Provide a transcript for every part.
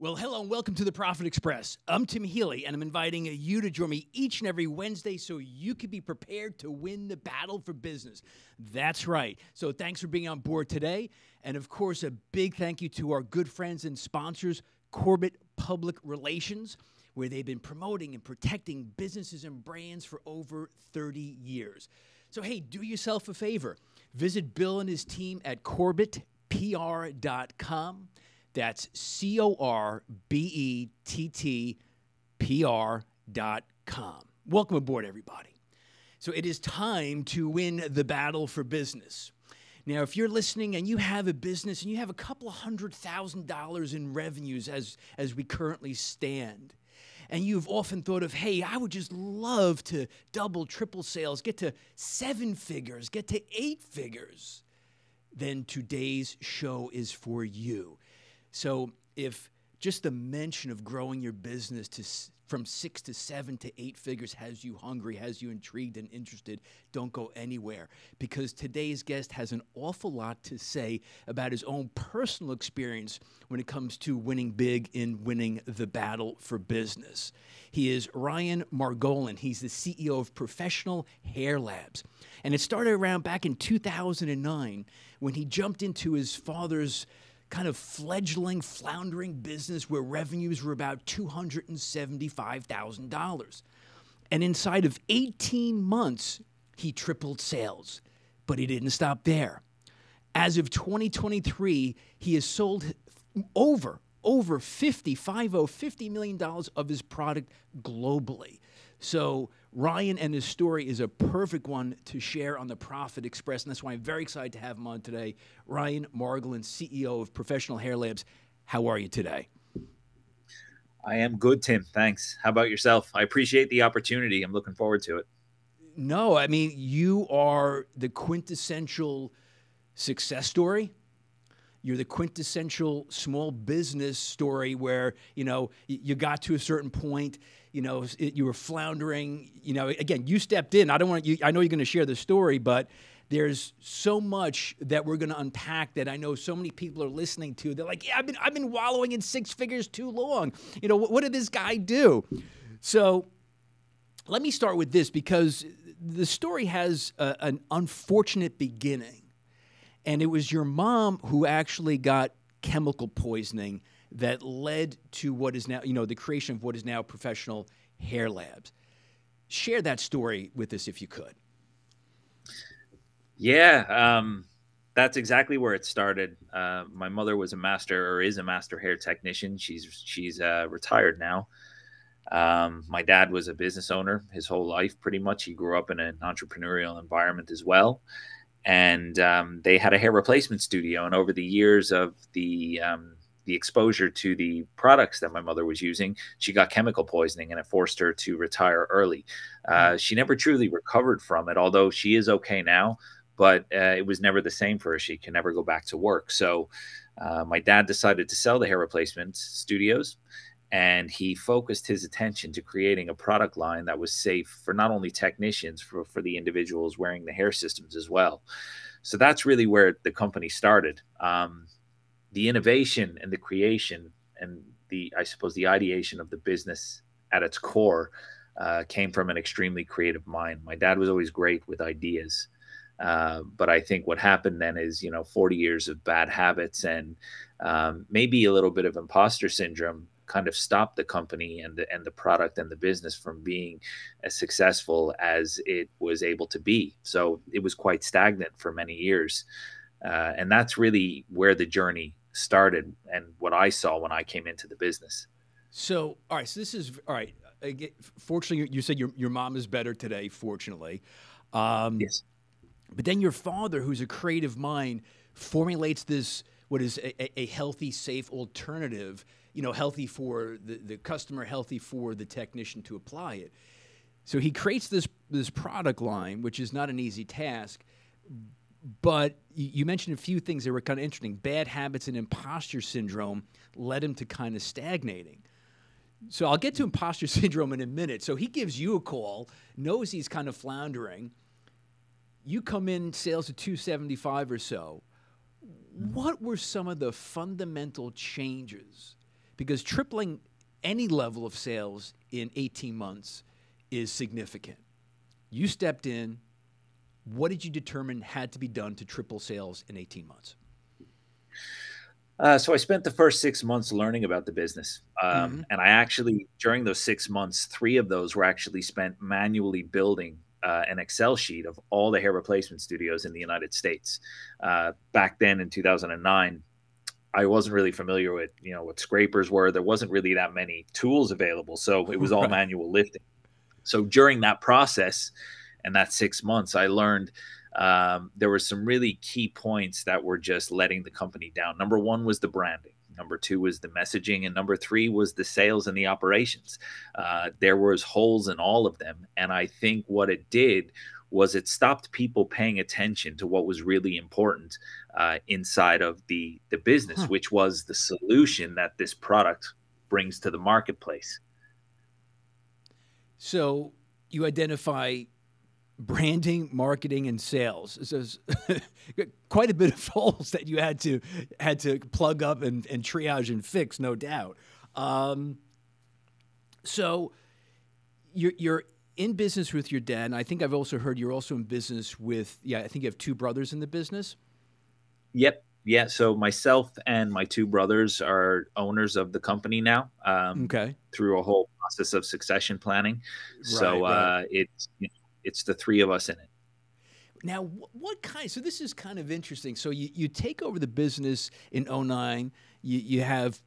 Well, hello and welcome to the Profit Express. I'm Tim Healy, and I'm inviting you to join me each and every Wednesday so you can be prepared to win the battle for business. That's right. So thanks for being on board today. And of course, a big thank you to our good friends and sponsors, Corbett Public Relations, where they've been promoting and protecting businesses and brands for over 30 years. So, hey, do yourself a favor. Visit Bill and his team at CorbettPR.com. That's CorbettPR.com. Welcome aboard, everybody. So it is time to win the battle for business. Now, if you're listening and you have a business and you have a couple of $100,000 in revenues as we currently stand, and you've often thought of, hey, I would just love to double, triple sales, get to 7 figures, get to 8 figures, then today's show is for you. So if just the mention of growing your business from 6 to 7 to 8 figures has you hungry, has you intrigued and interested, don't go anywhere, because today's guest has an awful lot to say about his own personal experience when it comes to winning big in winning the battle for business. He is Ryan Margolin. He's the CEO of Professional Hair Labs. And it started around back in 2009 when he jumped into his father's kind of fledgling, floundering business where revenues were about $275,000. And inside of 18 months, he tripled sales. But he didn't stop there. As of 2023, he has sold over $50 million of his product globally. So Ryan and his story is a perfect one to share on the Profit Express, and that's why I'm very excited to have him on today. Ryan Margolin, CEO of Professional Hair Labs. How are you today? I am good, Tim. Thanks. How about yourself? I appreciate the opportunity. I'm looking forward to it. No, I mean, you are the quintessential success story. You're the quintessential small business story where, you got to a certain point, you were floundering, again, you stepped in. I know you're going to share the story, but there's so much that we're going to unpack that I know so many people are listening to. They're like, yeah, I've been wallowing in 6 figures too long. What did this guy do? So let me start with this, because the story has an unfortunate beginning. And it was your mom who actually got chemical poisoning that led to what is now, the creation of what is now Professional Hair Labs. Share that story with us if you could. Yeah, that's exactly where it started. My mother was is a master hair technician. She's retired now. My dad was a business owner his whole life, pretty much. He grew up in an entrepreneurial environment as well. And they had a hair replacement studio. And over the years of the exposure to the products that my mother was using, she got chemical poisoning, and it forced her to retire early. She never truly recovered from it, although she is okay now. But it was never the same for her. She can never go back to work. So my dad decided to sell the hair replacement studios. And he focused his attention to creating a product line that was safe for not only technicians, for the individuals wearing the hair systems as well. So that's really where the company started. The innovation and the creation and the ideation of the business at its core came from an extremely creative mind. My dad was always great with ideas. But I think what happened then is, 40 years of bad habits and maybe a little bit of imposter syndrome kind of stopped the company and the product and the business from being as successful as it was able to be. So it was quite stagnant for many years. And that's really where the journey started and what I saw when I came into the business. So, all right. So this is, all right. Fortunately, you said your mom is better today, fortunately. Yes. But then your father, who's a creative mind, formulates this, what is a healthy, safe alternative, healthy for the customer, healthy for the technician to apply it. So he creates this product line, which is not an easy task. But you mentioned a few things that were kind of interesting. Bad habits and imposter syndrome led him to kind of stagnating. So I'll get to imposter syndrome in a minute. So he gives you a call, knows he's kind of floundering. You come in sales at 275 or so. What were some of the fundamental changes because tripling any level of sales in 18 months is significant. You stepped in. What did you determine had to be done to triple sales in 18 months? So I spent the first 6 months learning about the business. Mm-hmm. And I actually, during those 6 months, 3 of those were actually spent manually building an Excel sheet of all the hair replacement studios in the United States. Back then in 2009, I wasn't really familiar with, what scrapers were. There wasn't really that many tools available. So it was all Right. manual lifting. So during that process and that 6 months, I learned there were some really key points that were just letting the company down. Number one was the branding. Number two was the messaging. And number three was the sales and the operations. There was holes in all of them. And I think what it did was it stopped people paying attention to what was really important inside of the business, which was the solution that this product brings to the marketplace. So you identify branding, marketing, and sales. So quite a bit of holes that you had to plug up and triage and fix, no doubt. So you're in business with your dad, and I think I've also heard you're also in business with, I think you have two brothers in the business. Yep. Yeah. So myself and my two brothers are owners of the company now. Okay. Through a whole process of succession planning. So Right. it's the three of us in it. Now, what kind? So this is kind of interesting. So you take over the business in 2009. You have,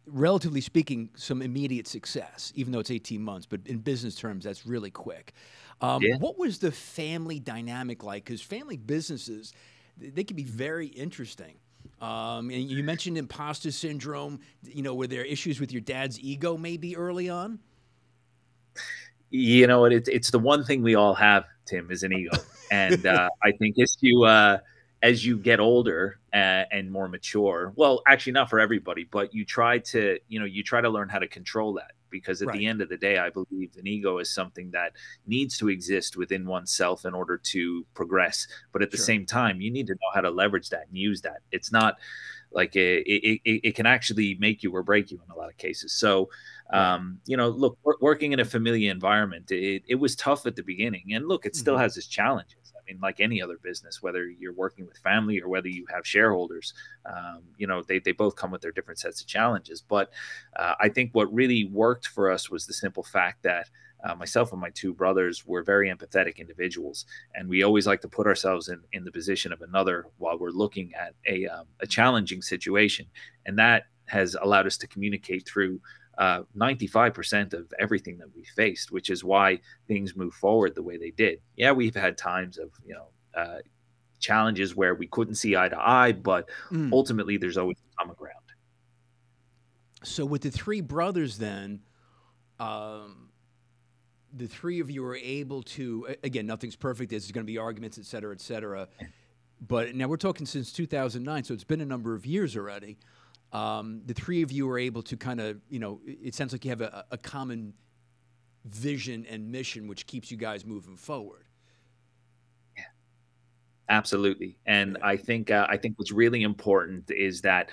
relatively speaking, some immediate success, even though it's 18 months. But in business terms, that's really quick. Yeah. What was the family dynamic like? Because family businesses, they can be very interesting. And you mentioned imposter syndrome. Were there issues with your dad's ego maybe early on? It's the one thing we all have, Tim, is an ego. And I think as you get older and more mature, well, actually not for everybody, but you try to learn how to control that, because at Right. the end of the day, I believe an ego is something that needs to exist within oneself in order to progress. But at the same time, you need to know how to leverage that and use that. It's not like it can actually make you or break you in a lot of cases. So, look, working in a familiar environment, it was tough at the beginning, and look, it still has its challenges. I mean, like any other business, whether you're working with family or whether you have shareholders, they both come with their different sets of challenges. But I think what really worked for us was the simple fact that myself and my two brothers were very empathetic individuals, and we always like to put ourselves in the position of another while we're looking at a challenging situation, and that has allowed us to communicate through 95% of everything that we faced, which is why things move forward the way they did. Yeah, we've had times of challenges where we couldn't see eye to eye, but ultimately there's always common ground. So with the three brothers, then. The three of you are able to, again, nothing's perfect. There's going to be arguments, et cetera, et cetera. But now we're talking since 2009, so it's been a number of years already. The three of you are able to kind of, it sounds like you have a common vision and mission, which keeps you guys moving forward. Yeah, absolutely. And I think what's really important is that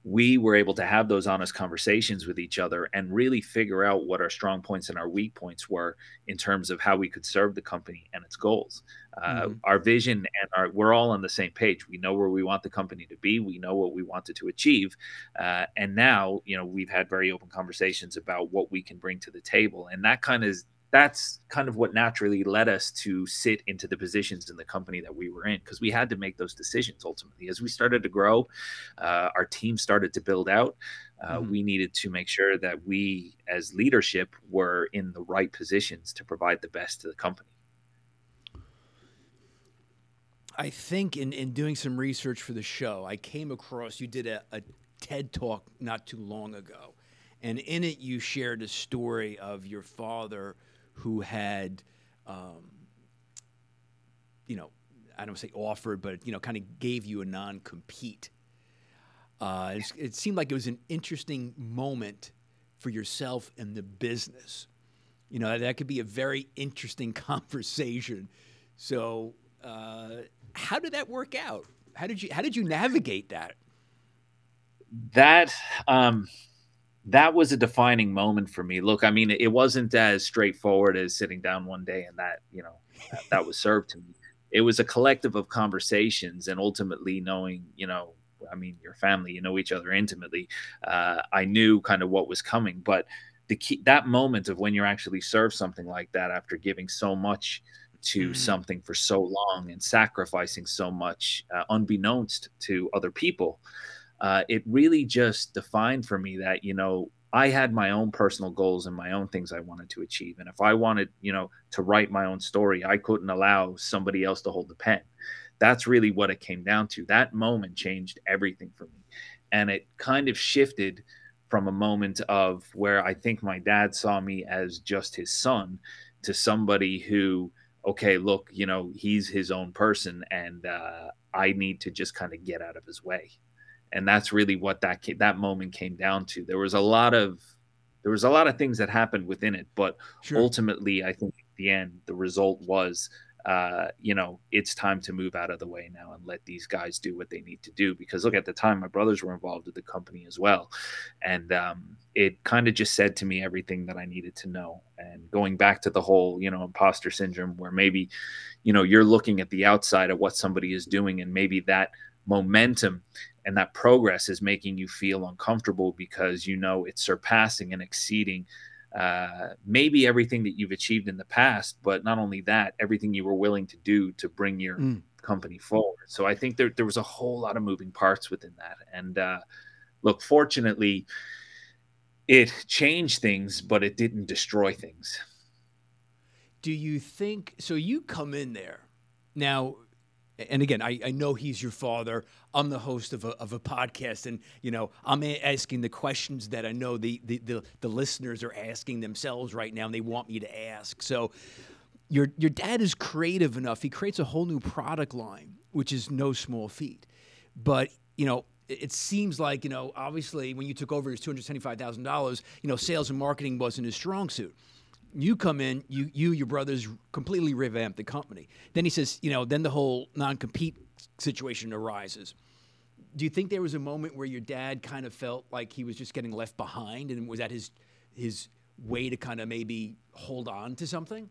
we were able to have those honest conversations with each other and really figure out what our strong points and our weak points were in terms of how we could serve the company and its goals. Our vision and we're all on the same page. We know where we want the company to be. We know what we wanted to achieve. And now, we've had very open conversations about what we can bring to the table. And that's kind of what naturally led us to sit into the positions in the company that we were in, because we had to make those decisions ultimately. As we started to grow, our team started to build out. We needed to make sure that we, as leadership, were in the right positions to provide the best to the company. I think in doing some research for the show, I came across, you did a TED Talk not too long ago. And in it, you shared a story of your father who had, I don't say offered, but, kind of gave you a non-compete. It seemed like it was an interesting moment for yourself and the business. That could be a very interesting conversation. So how did that work out? How did you navigate that? that was a defining moment for me. Look, I mean, it wasn't as straightforward as sitting down one day and that, that was served to me. It was a collective of conversations and ultimately knowing, I mean, your family, you know each other intimately. I knew kind of what was coming, but the key, that moment of when you're actually served something like that after giving so much to something for so long and sacrificing so much, unbeknownst to other people, it really just defined for me that, I had my own personal goals and my own things I wanted to achieve. And if I wanted, to write my own story, I couldn't allow somebody else to hold the pen. That's really what it came down to. That moment changed everything for me. And it kind of shifted from a moment of where I think my dad saw me as just his son to somebody who, okay, look, he's his own person and I need to just kind of get out of his way. And that's really what that moment came down to. There was a lot of things that happened within it, but ultimately, I think at the end, the result was, it's time to move out of the way now and let these guys do what they need to do. Because look, at the time, my brothers were involved with the company as well, and it kind of just said to me everything that I needed to know. And going back to the whole, imposter syndrome, where maybe, you're looking at the outside of what somebody is doing, and maybe that momentum and that progress is making you feel uncomfortable because it's surpassing and exceeding maybe everything that you've achieved in the past, but not only that, everything you were willing to do to bring your company forward. So I think there was a whole lot of moving parts within that. And look, fortunately, it changed things, but it didn't destroy things. Do you think so? You come in there now. And again, I know he's your father. I'm the host of a podcast, and I'm asking the questions that I know the listeners are asking themselves right now, and they want me to ask. So, your dad is creative enough; he creates a whole new product line, which is no small feat. But it seems like obviously when you took over his $275,000, sales and marketing wasn't his strong suit. You come in, your brothers completely revamp the company. Then he says, then the whole non-compete situation arises. Do you think there was a moment where your dad kind of felt like he was just getting left behind, and was that his way to kind of maybe hold on to something?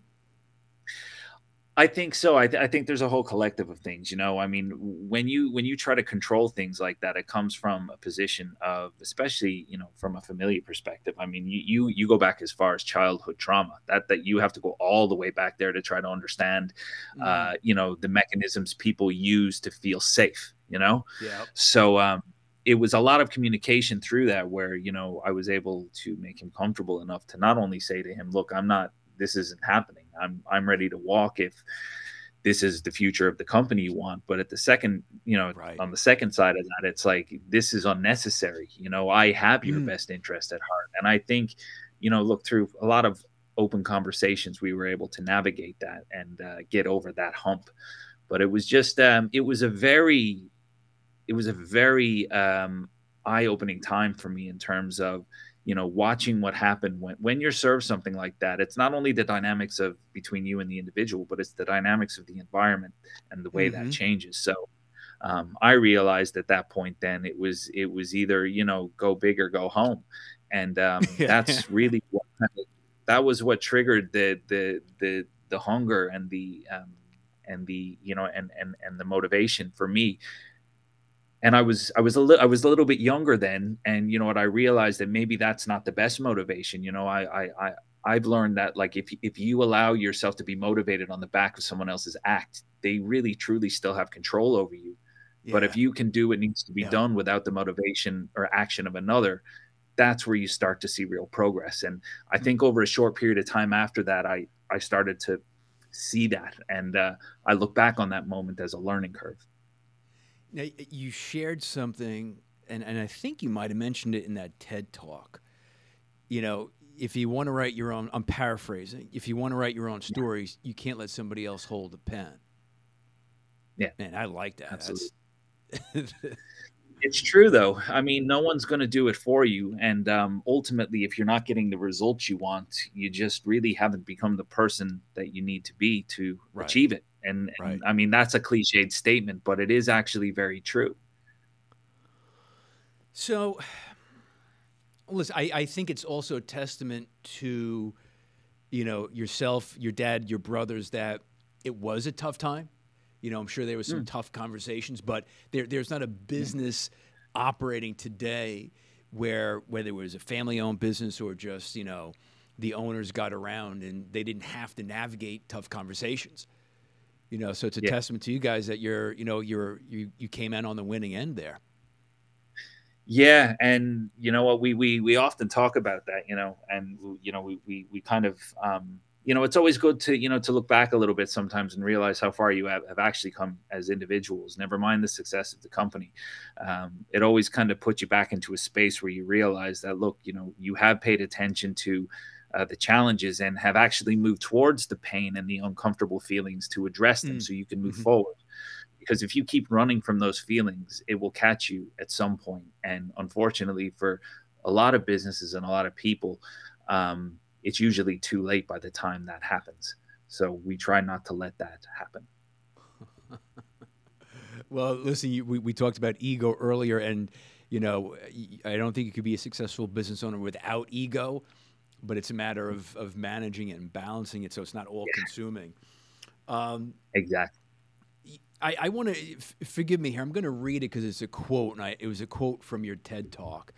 I think so. I think there's a whole collective of things, I mean, when you try to control things like that, it comes from a position of, especially, from a familiar perspective. I mean, you go back as far as childhood trauma that you have to go all the way back there to try to understand, the mechanisms people use to feel safe, Yeah. So, it was a lot of communication through that where, I was able to make him comfortable enough to not only say to him, look, this isn't happening. I'm ready to walk if this is the future of the company you want. But at the second, on the second side of that, it's like, this is unnecessary. I have your best interest at heart. And I think, look, through a lot of open conversations, we were able to navigate that and get over that hump. But it was just, it was a very eye-opening time for me in terms of, watching what happened when you're served something like that. It's not only the dynamics of between you and the individual, but it's the dynamics of the environment and the way that changes. So I realized at that point, then it was either, go big or go home. And that's really that was what triggered the hunger and the motivation for me. And I was a little bit younger then, and what, I realized that maybe that's not the best motivation. I've learned that, like, if you allow yourself to be motivated on the back of someone else's act, they really truly still have control over you. Yeah. But if you can do what needs to be done without the motivation or action of another, that's where you start to see real progress. And I think over a short period of time after that, I started to see that, and I look back on that moment as a learning curve. Now, you shared something, and I think you might have mentioned it in that TED Talk. If you want to write your own, I'm paraphrasing, if you want to write your own stories, you can't let somebody else hold the pen. Yeah. Man, I like that. Absolutely. It's true, though. I mean, no one's going to do it for you. And ultimately, if you're not getting the results you want, you just really haven't become the person that you need to be to achieve it. And I mean, that's a cliched statement, but it is actually very true. So Listen, I think it's also a testament to, yourself, your dad, your brothers, that it was a tough time. I'm sure there was some tough conversations, but there's not a business operating today where, whether it was a family-owned business or just, the owners got around and they didn't have to navigate tough conversations. So it's a testament to you guys that you came in on the winning end there. Yeah, and you know what, we often talk about that, and we kind of it's always good to to look back a little bit sometimes and realize how far you have actually come as individuals. Never mind the success of the company. It always kind of puts you back into a space where you realize that, look, you have paid attention to the challenges and have actually moved towards the pain and the uncomfortable feelings to address them so you can move forward. Because if you keep running from those feelings, it will catch you at some point. And unfortunately, for a lot of businesses and a lot of people, it's usually too late by the time that happens. So we try not to let that happen. Well, listen, we talked about ego earlier, and I don't think you could be a successful business owner without ego, but it's a matter of managing it and balancing it so it's not all consuming. Exactly. I want to forgive me here. I'm going to read it because it's a quote, and it was a quote from your TED Talk,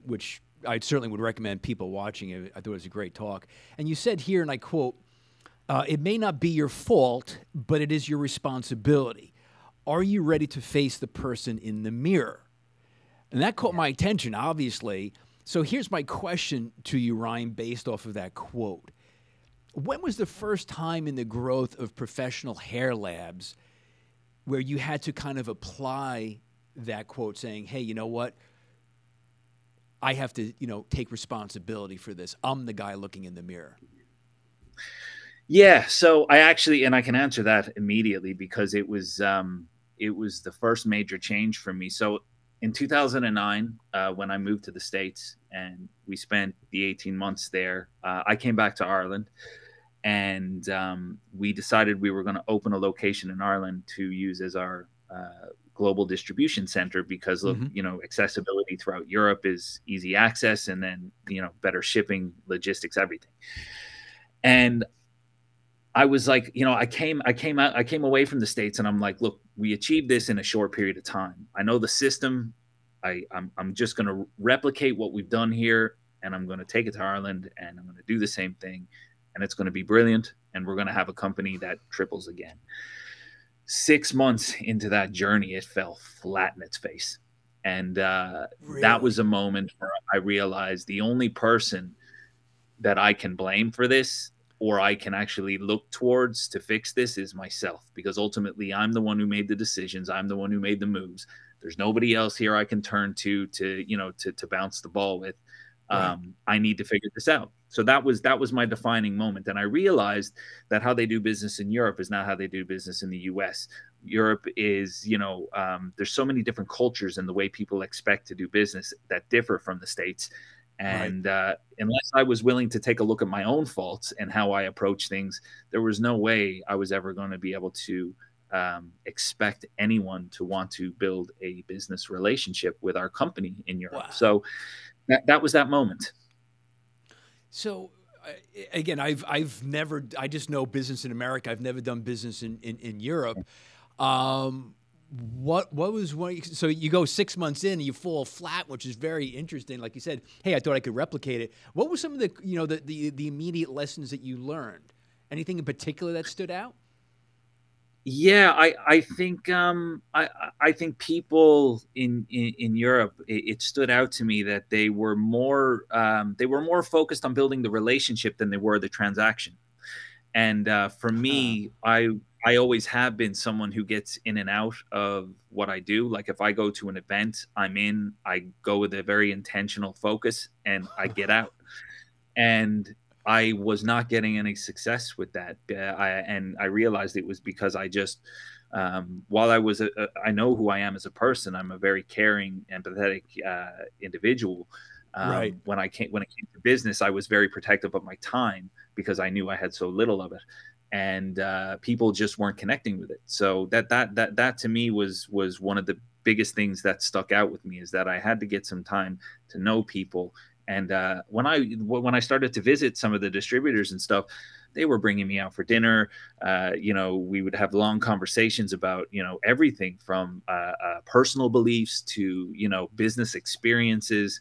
which I certainly would recommend people watching it. I thought it was a great talk. And you said here, and I quote, "It may not be your fault, but it is your responsibility. Are you ready to face the person in the mirror?" And that caught my attention, obviously. So here's my question to you, Ryan, based off of that quote. When was the first time in the growth of professional hair labs where you had to kind of apply that quote, saying, hey, you know what? I have to, take responsibility for this. I'm the guy looking in the mirror. Yeah. So I can answer that immediately because it was the first major change for me. So in 2009, when I moved to the States and we spent the 18 months there, I came back to Ireland, and we decided we were going to open a location in Ireland to use as our global distribution center because, look, accessibility throughout Europe is easy access, and then, better shipping, logistics, everything. And I was like, I came away from the States, and I'm like, look, we achieved this in a short period of time. I know the system. I'm just going to replicate what we've done here, and I'm going to take it to Ireland, and I'm going to do the same thing, and it's going to be brilliant, and we're going to have a company that triples again. 6 months into that journey, it fell flat in its face. And Really? That was a moment where I realized the only person that I can blame for this, or I can actually look towards to fix this, is myself, because ultimately I'm the one who made the decisions. I'm the one who made the moves. There's nobody else here I can turn to bounce the ball with. Right. I need to figure this out. So that was my defining moment. And I realized that how they do business in Europe is not how they do business in the US. Europe is, there's so many different cultures and the way people expect to do business that differ from the States. And unless I was willing to take a look at my own faults and how I approach things, there was no way I was ever going to be able to expect anyone to want to build a business relationship with our company in Europe. Wow. So that was that moment. So again, I just know business in America. I've never done business in Europe. What was one? So you go 6 months in and you fall flat, which is very interesting. Like you said, hey, I thought I could replicate it. What were some of the the immediate lessons that you learned? Anything in particular that stood out? Yeah, I think I think people in Europe, it stood out to me that they were more focused on building the relationship than they were the transaction. And for me, I always have been someone who gets in and out of what I do. Like if I go to an event, I go with a very intentional focus, and I get out. And I was not getting any success with that. I realized it was because I just, while I know who I am as a person, I'm a very caring, empathetic individual. Right. When it came to business, I was very protective of my time because I knew I had so little of it, and people just weren't connecting with it. So that to me was one of the biggest things that stuck out with me is that I had to get some time to know people. And when I started to visit some of the distributors and stuff, they were bringing me out for dinner. We would have long conversations about, everything from personal beliefs to, business experiences.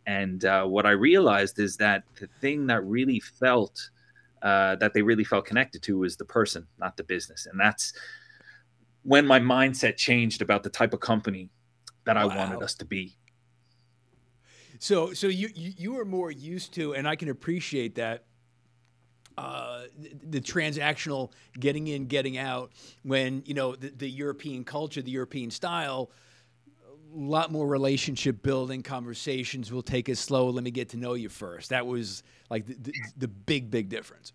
And what I realized is that the thing that that they really felt connected to was the person, not the business. And that's when my mindset changed about the type of company that I wanted us to be. So you were more used to, and I can appreciate that, the transactional getting in, getting out, when, the European culture, the European style, a lot more relationship building, conversations will take it slow. Let me get to know you first. That was like the big difference.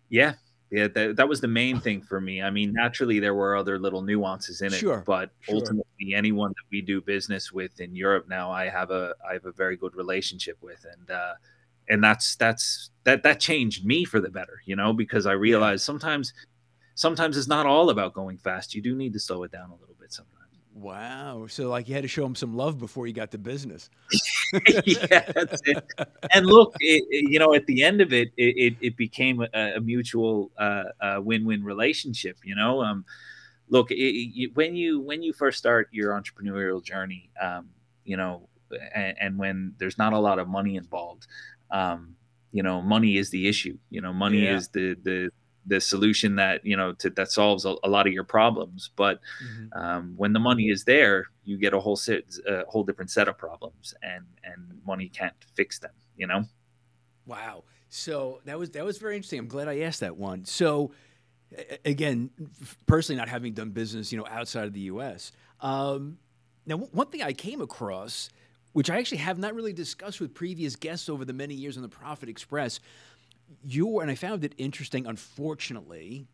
Yeah. Yeah. That was the main thing for me. I mean, naturally there were other little nuances in it, but ultimately anyone that we do business with in Europe now, I have a very good relationship with. And that changed me for the better, because I realized sometimes it's not all about going fast. You do need to slow it down a little bit sometimes. Wow. So like you had to show them some love before you got the business. Yeah, that's it. And look, at the end of it, it became a mutual win-win relationship. Look, when you first start your entrepreneurial journey, and when there's not a lot of money involved, money is the issue. Money is the solution that that solves a lot of your problems. But when the money is there, you get a whole different set of problems, and money can't fix them. Wow. So that was very interesting. I'm glad I asked that one. So again, personally, not having done business outside of the U.S. Now, one thing I came across, which I actually have not really discussed with previous guests over the many years on the Profit Express, and I found it interesting, unfortunately,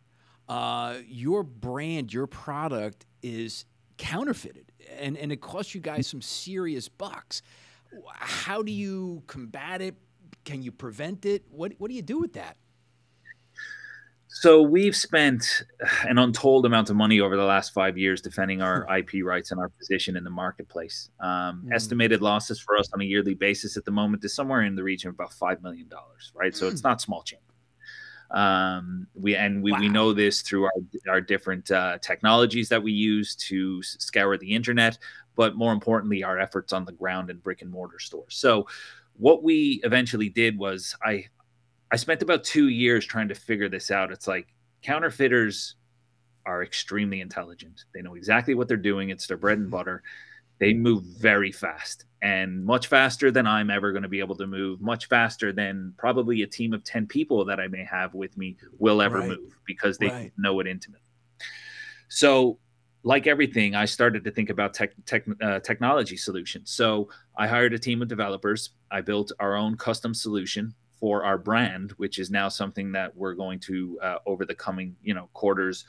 your brand, your product is counterfeited, and it costs you guys some serious bucks. How do you combat it? Can you prevent it? What do you do with that? So we've spent an untold amount of money over the last 5 years defending our IP rights and our position in the marketplace. Estimated losses for us on a yearly basis at the moment is somewhere in the region of about $5 million, right? So it's not small change. We know this through our different technologies that we use to scour the internet, but more importantly, our efforts on the ground in brick and mortar stores. So what we eventually did was I spent about 2 years trying to figure this out. It's like counterfeiters are extremely intelligent. They know exactly what they're doing. It's their bread and butter. They move very fast, and much faster than I'm ever going to be able to move, much faster than probably a team of 10 people that I may have with me will ever move, because they know it intimately. So like everything, I started to think about technology solutions. So I hired a team of developers. I built our own custom solution for our brand, which is now something that we're going to, over the coming, quarters,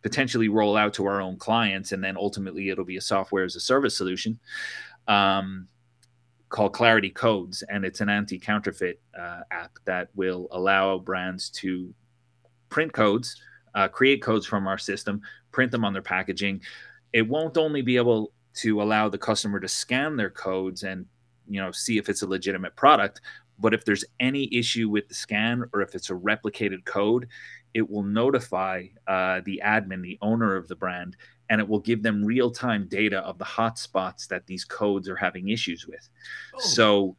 potentially roll out to our own clients. And then ultimately it'll be a software as a service solution called Clarity Codes. And it's an anti-counterfeit app that will allow brands to print codes, create codes from our system, print them on their packaging. It won't only be able to allow the customer to scan their codes and, see if it's a legitimate product, but if there's any issue with the scan or if it's a replicated code, it will notify the admin, the owner of the brand, and it will give them real-time data of the hotspots that these codes are having issues with. Oh. So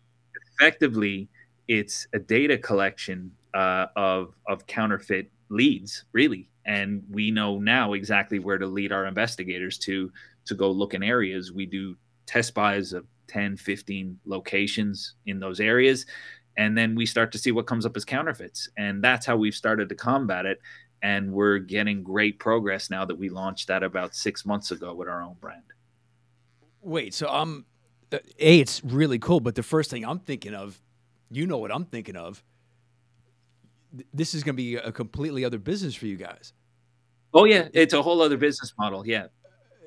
effectively, it's a data collection of counterfeit leads, really. And we know now exactly where to lead our investigators to go look in areas. We do test buys of 10, 15 locations in those areas. And then we start to see what comes up as counterfeits. And that's how we've started to combat it. And we're getting great progress now that we launched that about 6 months ago with our own brand. Wait, so it's really cool. But the first thing I'm thinking of, what I'm thinking of, this is going to be a completely other business for you guys. Oh, yeah. It's a whole other business model. Yeah.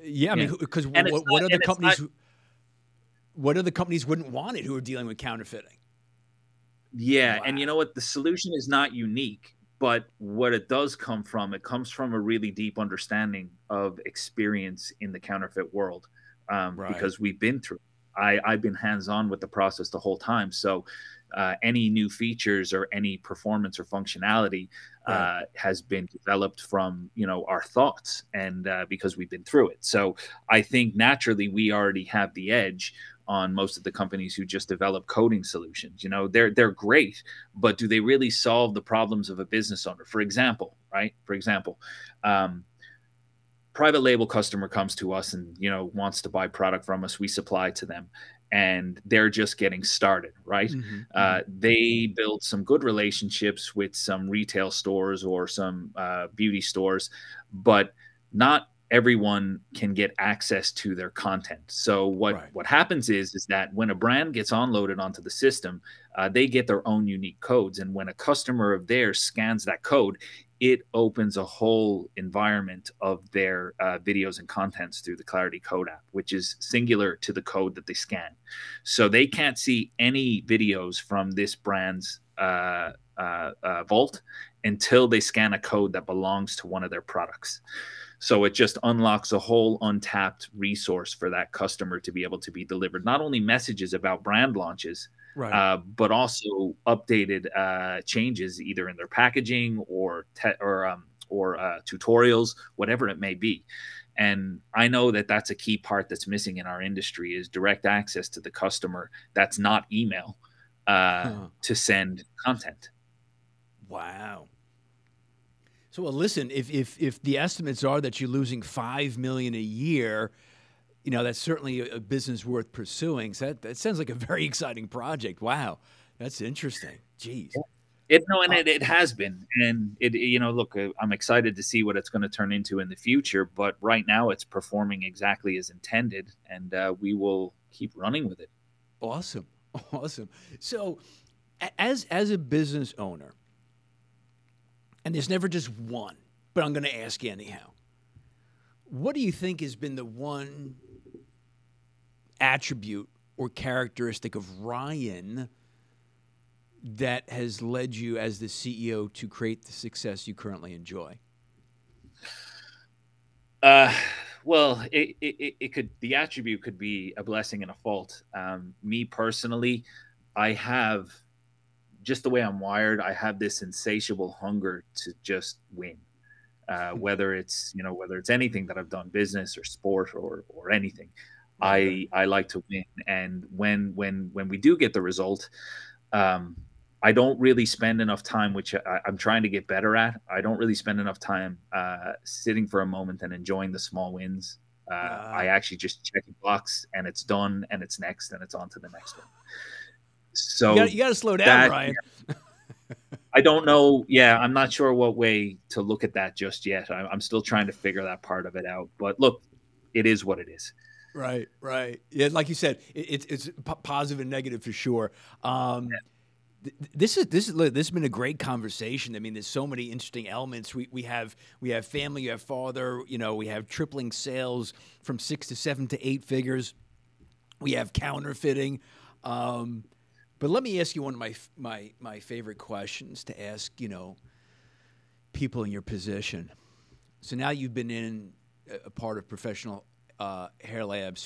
Yeah. I mean, because what other companies... What other companies wouldn't want it who are dealing with counterfeiting? Yeah. Wow. And you know what? The solution is not unique, But what it does come from, it comes from a really deep understanding of experience in the counterfeit world, Right. because we've been through. I've been hands on with the process the whole time. So any new features or any performance or functionality Right. has been developed from our thoughts, and because we've been through it. So I think naturally we already have the edge on most of the companies who just develop coding solutions. They're great, but do they really solve the problems of a business owner? For example, right? For example, private label customer comes to us and wants to buy product from us. We supply to them, and they're just getting started, right? Hmm. Hmm. They build some good relationships with some retail stores or some beauty stores, but not everyone can get access to their content. So what Right. what happens is that when a brand gets onloaded onto the system, they get their own unique codes, and when a customer of theirs scans that code, it opens a whole environment of their videos and contents through the Clarity Code app, which is singular to the code that they scan. So they can't see any videos from this brand's vault until they scan a code that belongs to one of their products. So it just unlocks a whole untapped resource for that customer to be able to be delivered not only messages about brand launches, Right. but also updated changes either in their packaging or tutorials, whatever it may be. And I know that that's a key part that's missing in our industry is direct access to the customer. That's not email Huh. to send content. Wow. So, well, listen, if the estimates are that you're losing 5 million a year, that's certainly a business worth pursuing. So that sounds like a very exciting project. Wow, that's interesting. Jeez. And Uh, it has been, and look, I'm excited to see what it's going to turn into in the future. But right now, it's performing exactly as intended, and we will keep running with it. awesome, awesome. So, as a business owner, and there's never just one, but I'm going to ask you anyhow. What do you think has been the one attribute or characteristic of Ryan that has led you as the CEO to create the success you currently enjoy? Uh, well, it could, the attribute could be a blessing and a fault. Me personally, I have, just the way I'm wired, I have this insatiable hunger to just win. Whether it's anything that I've done, business or sport or anything, Right, right. I like to win. And when we do get the result, um, I don't really spend enough time, which I'm trying to get better at. I don't really spend enough time sitting for a moment and enjoying the small wins. I Uh, actually just check a box and it's done and it's next and it's on to the next one. you got So you got to slow down, that Ryan. I don't know. Yeah, I'm not sure what way to look at that just yet. I'm still trying to figure that part of it out. But look, it is what it is. Right, right. Yeah, like you said, it's positive and negative for sure. This has been a great conversation. I mean, there's so many interesting elements. We have family, you have father. We have tripling sales from 6 to 7 to 8 figures. We have counterfeiting. But let me ask you one of my favorite questions to ask. People in your position. So now you've been in a part of professional hair labs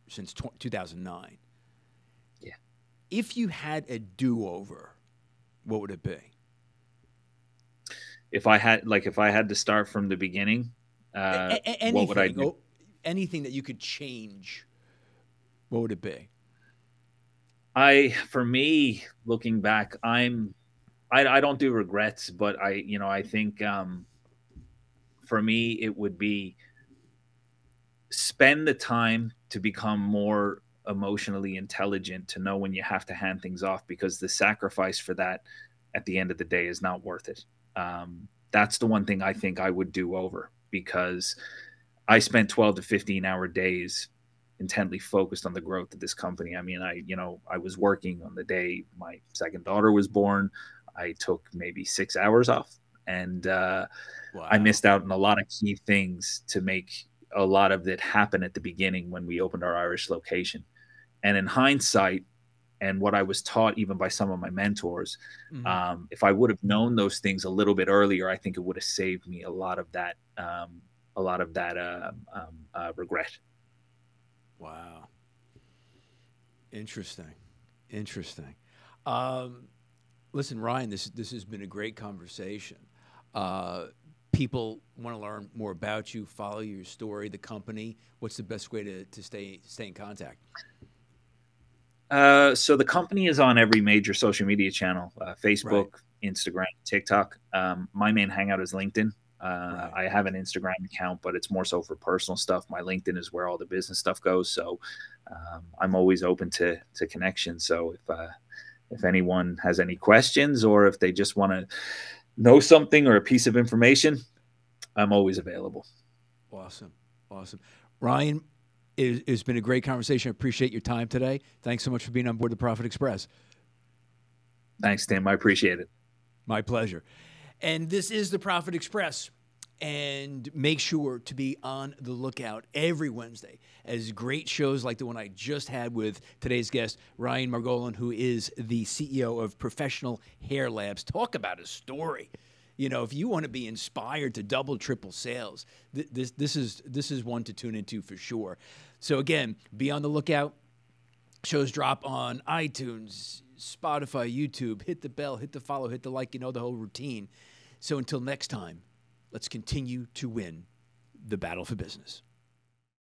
since 2009. Yeah. If you had a do-over, what would it be? If I had to start from the beginning, what would I Anything, do? anything that you could change, what would it be? For me, looking back, I don't do regrets, but I think for me it would be spend the time to become more emotionally intelligent to know when you have to hand things off, because the sacrifice for that at the end of the day is not worth it. That's the one thing I think I would do over, because I spent 12 to 15-hour days intently focused on the growth of this company. I mean, I was working on the day my second daughter was born. I took maybe 6 hours off, and I Wow. missed out on a lot of key things to make a lot of it happen at the beginning when we opened our Irish location. And in hindsight, and what I was taught even by some of my mentors. Mm-hmm. If I would have known those things a little bit earlier, I think it would have saved me a lot of that regret. Wow. Interesting. Interesting. Um, Listen, Ryan, this has been a great conversation. People want to learn more about you, follow your story, the company. What's the best way to stay in contact? So the company is on every major social media channel: Right. Facebook, Instagram, TikTok. My main hangout is LinkedIn. Right. I have an Instagram account, but it's more so for personal stuff. My LinkedIn is where all the business stuff goes. So I'm always open to connections. So if anyone has any questions, or if they just want to know something or a piece of information, I'm always available. Awesome. Awesome. Ryan, it's been a great conversation. I appreciate your time today. Thanks so much for being on board the Profit Express. Thanks, Tim. I appreciate it. My pleasure. And this is the Profit Express. And make sure to be on the lookout every Wednesday as great shows like the one I just had with today's guest, Ryan Margolin, who is the CEO of Professional Hair Labs. Talk about a story. You know, if you want to be inspired to double, triple sales, this is one to tune into for sure. So again, be on the lookout. Shows drop on iTunes, Spotify, YouTube. Hit the bell, hit the follow, hit the like. You know the whole routine. So until next time, let's continue to win the battle for business.